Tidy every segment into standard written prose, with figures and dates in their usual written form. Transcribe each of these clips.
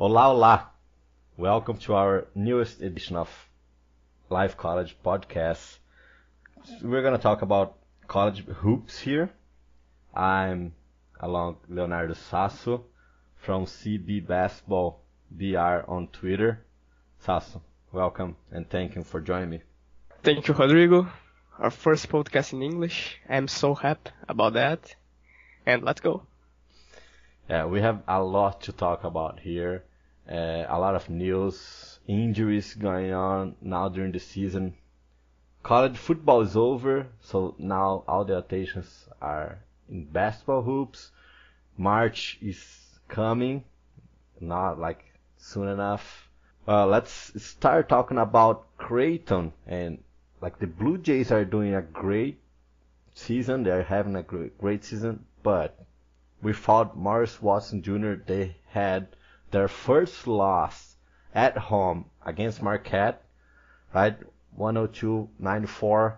Olá, olá! Welcome to our newest edition of Live College Podcast. We're going to talk about college hoops here. I'm along Leonardo Sasso from CB Basketball BR on Twitter. Sasso, welcome and thank you for joining me. Thank you, Rodrigo. Our first podcast in English. I'm so happy about that. And let's go. Yeah, we have a lot to talk about here. A lot of news, injuries going on now during the season. College football is over, so now all the attentions are in basketball hoops. March is coming, not like soon enough. Let's start talking about Creighton, and like the Blue Jays are doing a great season. They're having a great season, but without Morris Watson Jr., they had their first loss at home against Marquette, right? 102-94.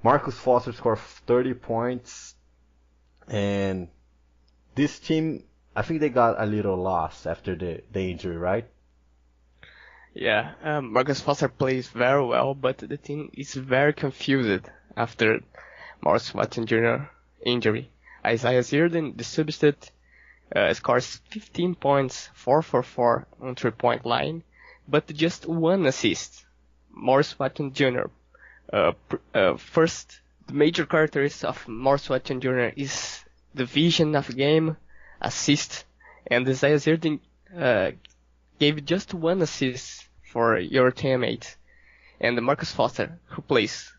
Marcus Foster scored 30 points, and this team, I think they got a little lost after the injury, right? Yeah, Marcus Foster plays very well, but the team is very confused after Morris Watson Jr. injury. Isaiah Zierden, the substitute, scores 15 points, 4 for 4 on 3-point line, but just one assist. Morris Watson Jr. First, the major characteristic of Morris Watson Jr. is the vision of game, assist, and Isaiah Zierden gave just one assist for your teammate. And Marcus Foster, who plays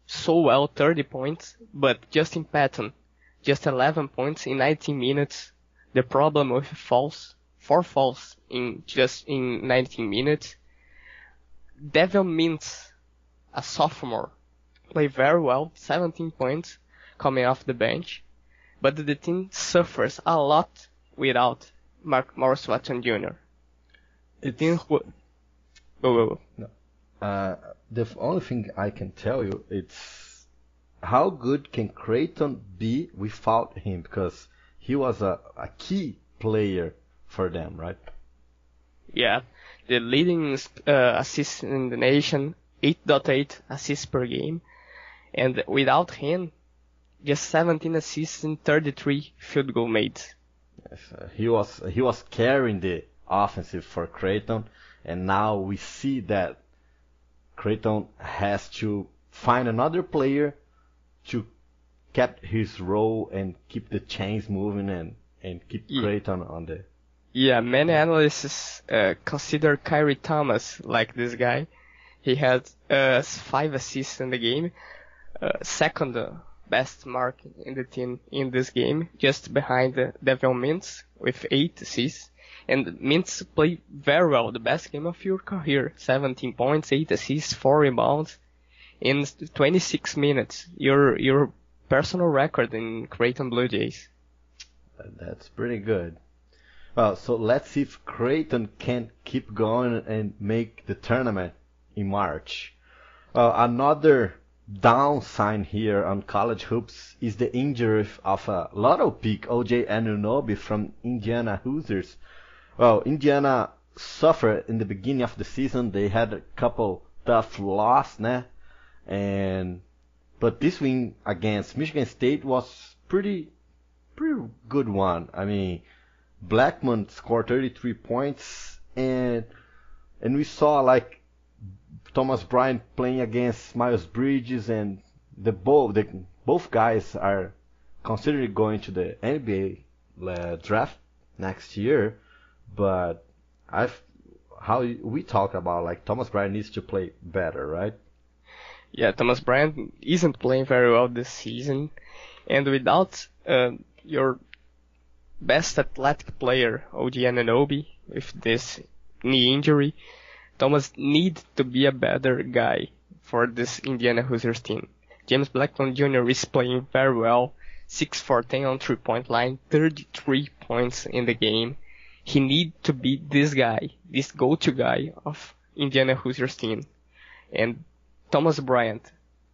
so well, 30 points, but just in pattern, just 11 points in 19 minutes. The problem with falls, 4 falls in 19 minutes. Devin Mintz, a sophomore, played very well, 17 points coming off the bench, but the team suffers a lot without Morris Watson Jr. No. The only thing I can tell you is how good can Creighton be without him, because he was a key player for them, right? Yeah, the leading assist in the nation, 8.8 assists per game, and without him, just 17 assists and 33 field goal made. Yes, he was carrying the offensive for Creighton, and now we see that Creighton has to find another player to keep his role and keep the chains moving and keep Creighton on the... Yeah, many analysts consider Kyrie Thomas like this guy. He had 5 assists in the game, second best mark in the team in this game, just behind Devin Mintz with 8 assists. And Mintz played very well, the best game of your career, 17 points, 8 assists, 4 rebounds in 26 minutes. Your personal record in Creighton Blue Jays. That's pretty good. Well, so let's see if Creighton can keep going and make the tournament in March. Another downside here on college hoops is the injury of a lotto pick, OG Anunoby from Indiana Hoosiers. Well, Indiana suffered in the beginning of the season. They had a couple tough losses, but this win against Michigan State was pretty good one. I mean, Blackman scored 33 points, and we saw like Thomas Bryant playing against Miles Bridges, and both guys are considering going to the NBA draft next year. But how we talk about like Thomas Bryant needs to play better, right? Yeah, Thomas Bryant isn't playing very well this season, and without your best athletic player, OG Anunoby, with this knee injury, Thomas needs to be a better guy for this Indiana Hoosiers team. James Blackman Jr. is playing very well, 6 for 10 on 3-point line, 33 points in the game. He needs to be this guy, this go-to guy of Indiana Hoosiers team. And Thomas Bryant,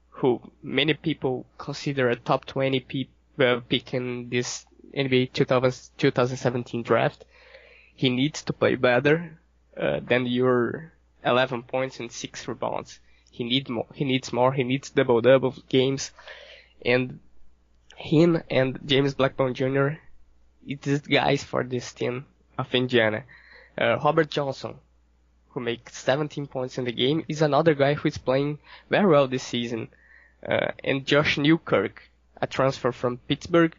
who many people consider a top 20 pick in this NBA 2017 draft, he needs to play better than your 11 points and 6 rebounds. He needs more. He needs double-double games. And him and James Blackburn Jr., it is guys for this team of Indiana. Robert Johnson, who makes 17 points in the game, is another guy who is playing very well this season. And Josh Newkirk, a transfer from Pittsburgh,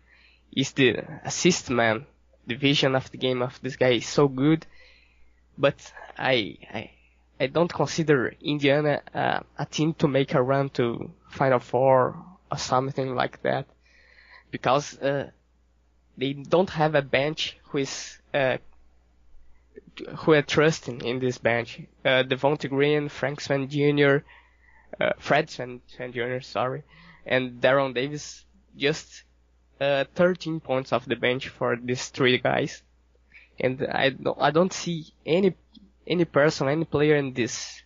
is the assist man. The vision of the game of this guy is so good, but I don't consider Indiana a team to make a run to Final Four or something like that, because they don't have a bench who are trusting in this bench. Devonte Green, Frank Swan Jr., Fred Swan Jr., sorry, and Daron Davis, just 13 points off the bench for these three guys. And I don't see any person, any player in this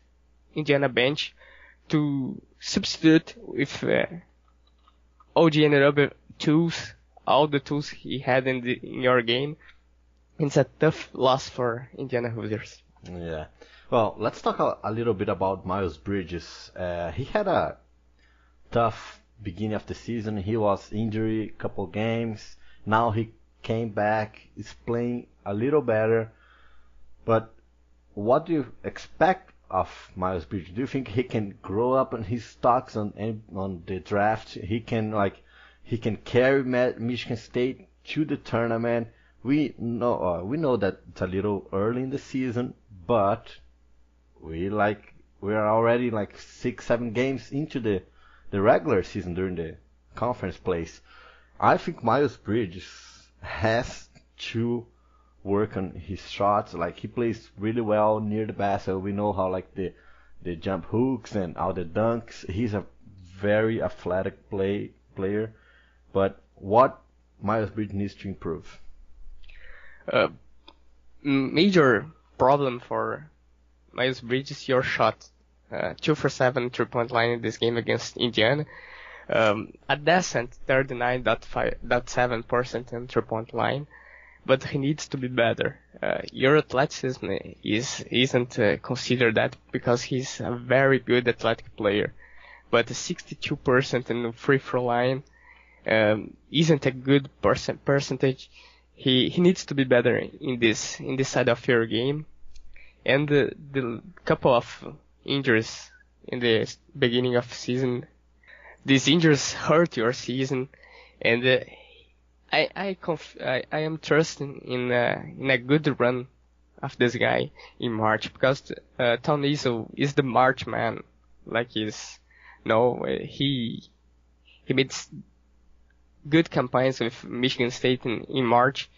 Indiana bench to substitute with OG Anunoby tools, all the tools he had in your game. It's a tough loss for Indiana Hoosiers. Yeah. Well, let's talk a little bit about Miles Bridges. He had a tough beginning of the season. He was injured a couple games. Now he came back, is playing a little better. But what do you expect of Miles Bridges? Do you think he can grow up on his stocks on the draft? He can carry Michigan State to the tournament. We know that it's a little early in the season, but we are already 6-7 games into the regular season during the conference plays. I think Miles Bridges has to work on his shots. He plays really well near the basket. We know how the jump hooks and all the dunks. He's a very athletic player. But what Miles Bridges needs to improve? Major problem for Miles Bridges is your shot. 2 for 7 3-point line in this game against Indiana. A decent 39.7% in 3-point line, but he needs to be better. Your athleticism isn't considered that because he's a very good athletic player, but 62% in the free throw line isn't a good percentage. He needs to be better in this side of your game, and the couple of injuries in the beginning of season, these injuries hurt your season, and I am trusting in a good run of this guy in March, because Tom Izzo is the March man. He made good campaigns with Michigan State in March,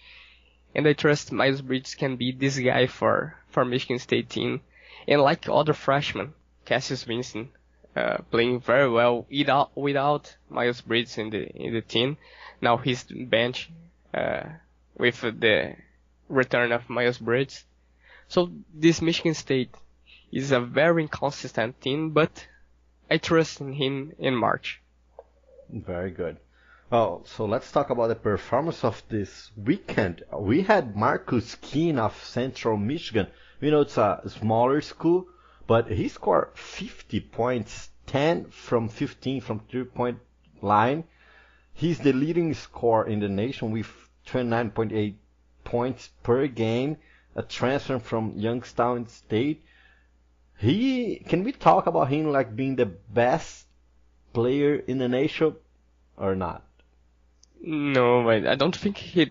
and I trust Miles Bridges can be this guy for Michigan State team. And like other freshmen, Cassius Winston playing very well without Miles Bridges in the team. Now he's bench with the return of Miles Bridges. So this Michigan State is a very inconsistent team, but I trust in him in March. Very good. Oh, so let's talk about the performance of this weekend. We had Marcus Keene of Central Michigan. We know it's a smaller school, but he scored 50 points, 10 from 15 from 3-point line. He's the leading scorer in the nation with 29.8 points per game, a transfer from Youngstown State. Can we talk about him being the best player in the nation or not? No, I don't think he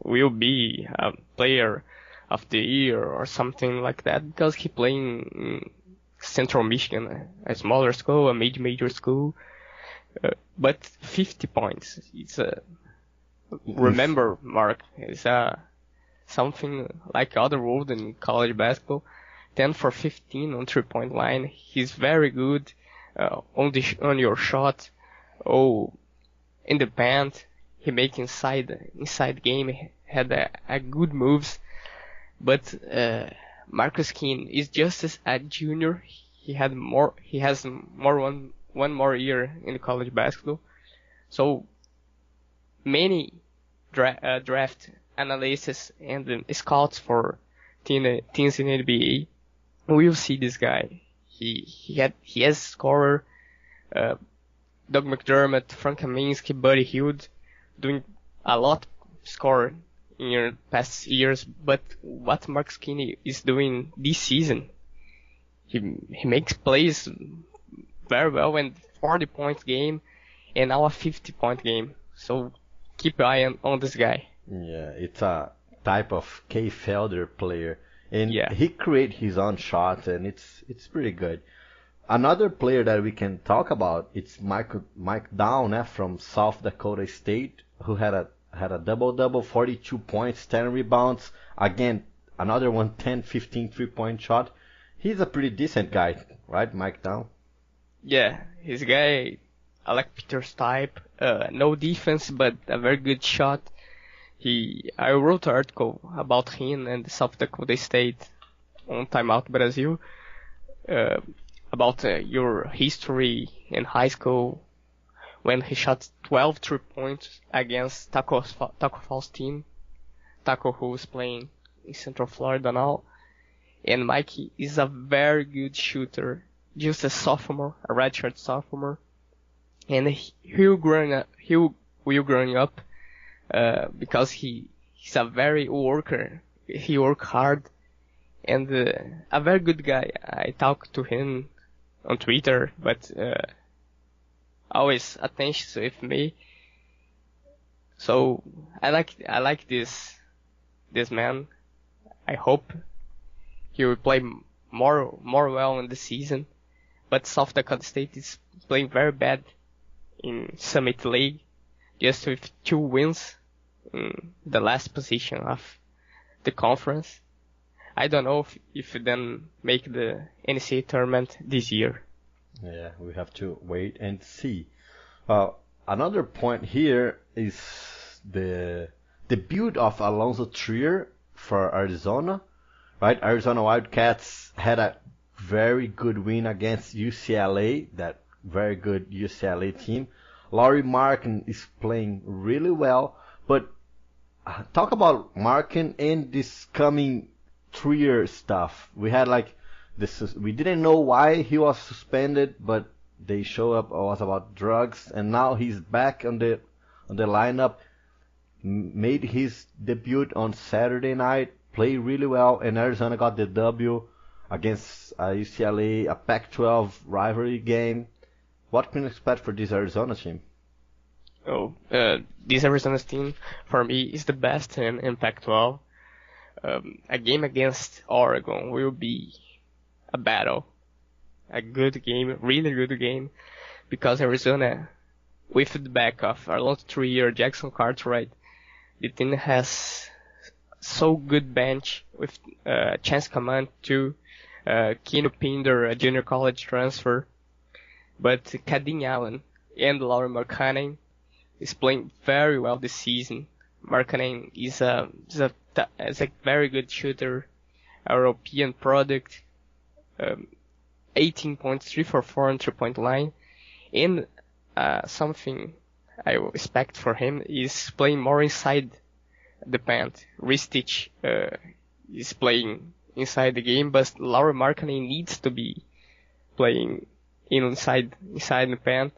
will be a player of the year or something like that, because he playing in Central Michigan, a smaller school, a major school. But 50 points, remember, Mark, it's something like other world in college basketball. 10 for 15 on 3-point line. He's very good on your shot. In the paint, he make inside game, had a good moves. But Marcus Keene is just a junior. He has one more year in college basketball. So many draft analysts and scouts for teams in NBA will see this guy. He has scorer, Doug McDermott, Frank Kaminsky, Buddy Hield, doing a lot score in your past years. But what Mark Skinny is doing this season, he makes plays very well, and 40-point game, and now a 50-point game. So keep an eye on this guy. Yeah, it's a type of K. Felder player, and Yeah. he create his own shots, and it's pretty good. Another player that we can talk about, it's Mike Down from South Dakota State, who had a double-double, 42 points, 10 rebounds. Again, another one, 10, 15 3-point shot. He's a pretty decent guy, right, Mike Down? Yeah, his guy, I like Peter's type. No defense, but a very good shot. I wrote an article about him and South Dakota State on Time Out Brazil, about your history in high school when he shot 12 3-points against Taco Fall's team. Taco, who is playing in Central Florida now. And Mikey is a very good shooter, just a sophomore, a redshirt sophomore. And he will growing up, because he's a very worker. He work hard, and a very good guy. I talk to him on Twitter, but always attention with me. So I like this man. I hope he will play more well in the season. But South Dakota State is playing very bad in Summit League, just with 2 wins in the last position of the conference. I don't know if then make the NCAA tournament this year. Yeah, we have to wait and see. Another point here is the debut of Alonzo Trier for Arizona, right? Arizona Wildcats had a very good win against UCLA, that very good UCLA team. Lauri Markkanen is playing really well, but talk about Markkanen and this coming Trier stuff. We had we didn't know why he was suspended, but they show up, it was about drugs, and now he's back on the lineup. Made his debut on Saturday night, played really well, and Arizona got the W against UCLA, a Pac-12 rivalry game. What can you expect for this Arizona team? This Arizona team for me is the best in Pac-12. A game against Oregon will be a battle, a good game, really good game, because Arizona, with the back of Alonzo Trier, Jackson Cartwright, the team has so good bench with Chance Command too, Keno Pinder, a junior college transfer, but Kadin Allen and Lauri Markkanen is playing very well this season. Markkanen is a very good shooter, a European product, 18 points, 3 for 4 on 3-point line, and something I expect for him is playing more inside the paint. Ristich is playing inside the game, but Lauri Markkanen needs to be playing inside the paint,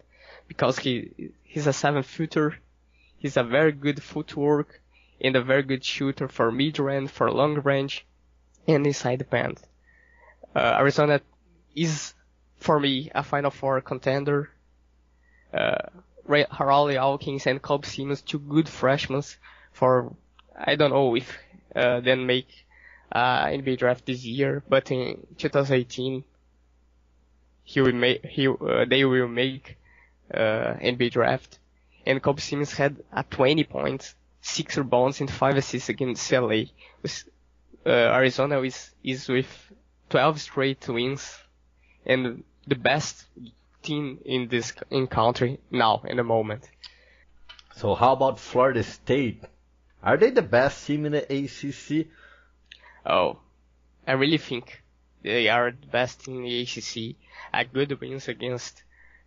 because he's a 7-footer. He's a very good footwork and a very good shooter for mid-range, for long range, and inside the paint. Arizona is, for me, a Final Four contender. Harali Alkins and Cobb Simmons, 2 good freshmen for, I don't know if then make NBA draft this year, but in 2018 they will make NBA draft. And Cobb Simmons had 20 points, 6 rebounds, and 5 assists against LA. Arizona is with 12 straight wins, and the best team in country now in the moment. So how about Florida State? Are they the best team in the ACC? Oh, I really think they are the best in the ACC. A good wins against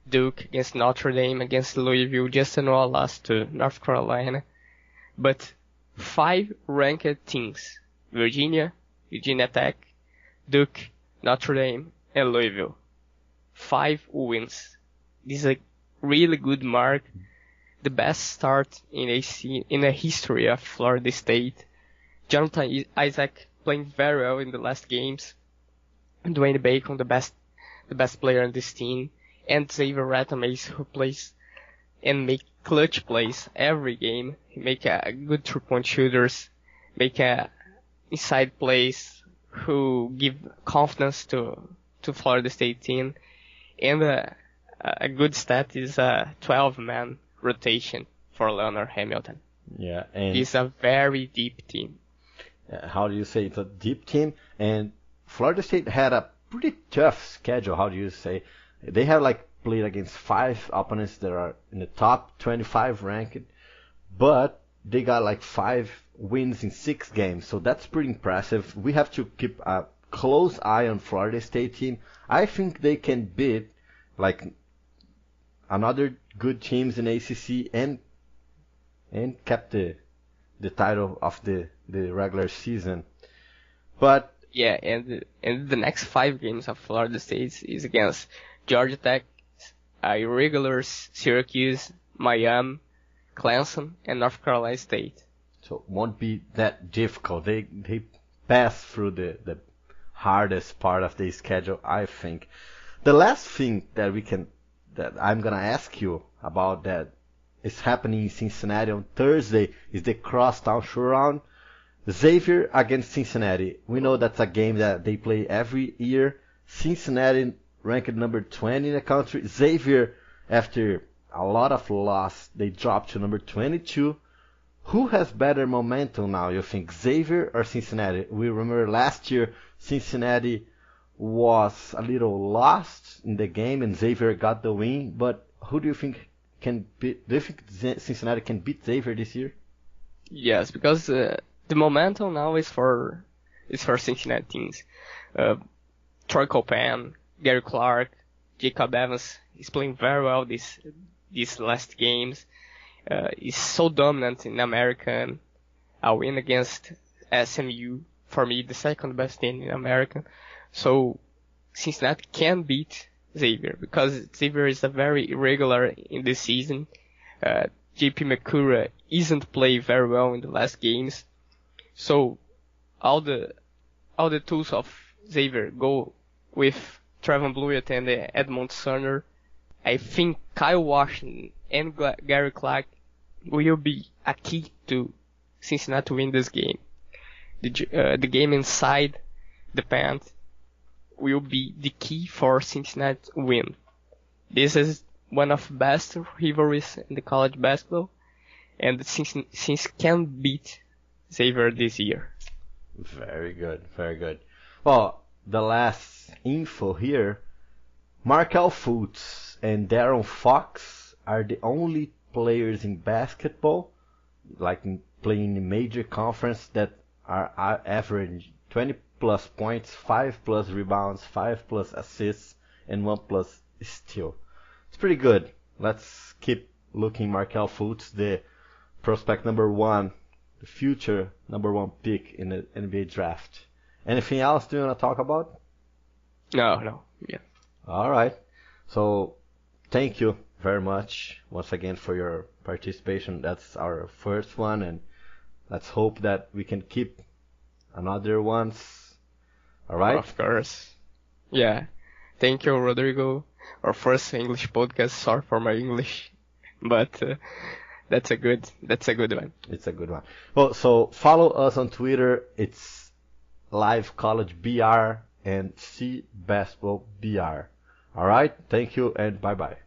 Duke, against Notre Dame, against Louisville. Just a loss to North Carolina. But 5 ranked teams: Virginia Tech, Duke, Notre Dame, and Louisville. 5 wins. This is a really good mark. The best start in the history of Florida State. Jonathan Isaac playing very well in the last games. Dwayne Bacon, the best player on this team. And Xavier Ratames, who plays and make clutch plays every game. He make a good 3-point shooters, make a inside plays, who give confidence to Florida State team. And a good stat is a 12-man rotation for Leonard Hamilton. Yeah, and it's a very deep team. How do you say it's a deep team? And Florida State had a pretty tough schedule. How do you say? They have played against 5 opponents that are in the top 25 ranked, but they got 5 wins in 6 games. So that's pretty impressive. We have to keep a close eye on Florida State team. I think they can beat another good teams in ACC and kept the title of the regular season. But yeah, and the next 5 games of Florida State is against Georgia Tech, irregulars, Syracuse, Miami, Clemson, and North Carolina State. So it won't be that difficult. They pass through the hardest part of the schedule, I think. The last thing that I'm gonna ask you about that is happening in Cincinnati on Thursday is the Crosstown Showdown. Xavier against Cincinnati. We know that's a game that they play every year. Cincinnati ranked number 20 in the country. Xavier, after a lot of loss, they dropped to number 22. Who has better momentum now, you think, Xavier or Cincinnati? We remember last year Cincinnati was a little lost in the game and Xavier got the win, but who do you think do you think Cincinnati can beat Xavier this year? Yes, because the momentum now is for Cincinnati teams. Troy Copan, Gary Clark, Jacob Evans is playing very well these last games. Is so dominant in American. A win against SMU, for me, the second best team in American. So Cincinnati can beat Xavier because Xavier is a very irregular in this season. JP Makura isn't playing very well in the last games. So all the tools of Xavier go with Trevon Blewett and Edmond Cerner. I think Kyle Washington and Gary Clark will be a key to Cincinnati to win this game. The game inside the paint will be the key for Cincinnati to win. This is one of the best rivalries in the college basketball, and Cincinnati can beat Xavier this year. Very good, very good. Well, the last info here, Markel Fultz and Darren Fox are the only players in basketball, playing in major conference, that are averaging 20 plus points, 5 plus rebounds, 5 plus assists, and 1 plus steal. It's pretty good. Let's keep looking. Markel Fultz, the prospect number 1, the future number 1 pick in the NBA draft. Anything else do you want to talk about? No. Yeah. All right. So thank you very much once again for your participation. That's our first one, and let's hope that we can keep another ones. All right? Of course. Yeah. Thank you, Rodrigo. Our first English podcast. Sorry for my English, but that's a good one. It's a good one. Well, so follow us on Twitter. It's Live College BR and C Basketball BR. All right. Thank you and bye bye.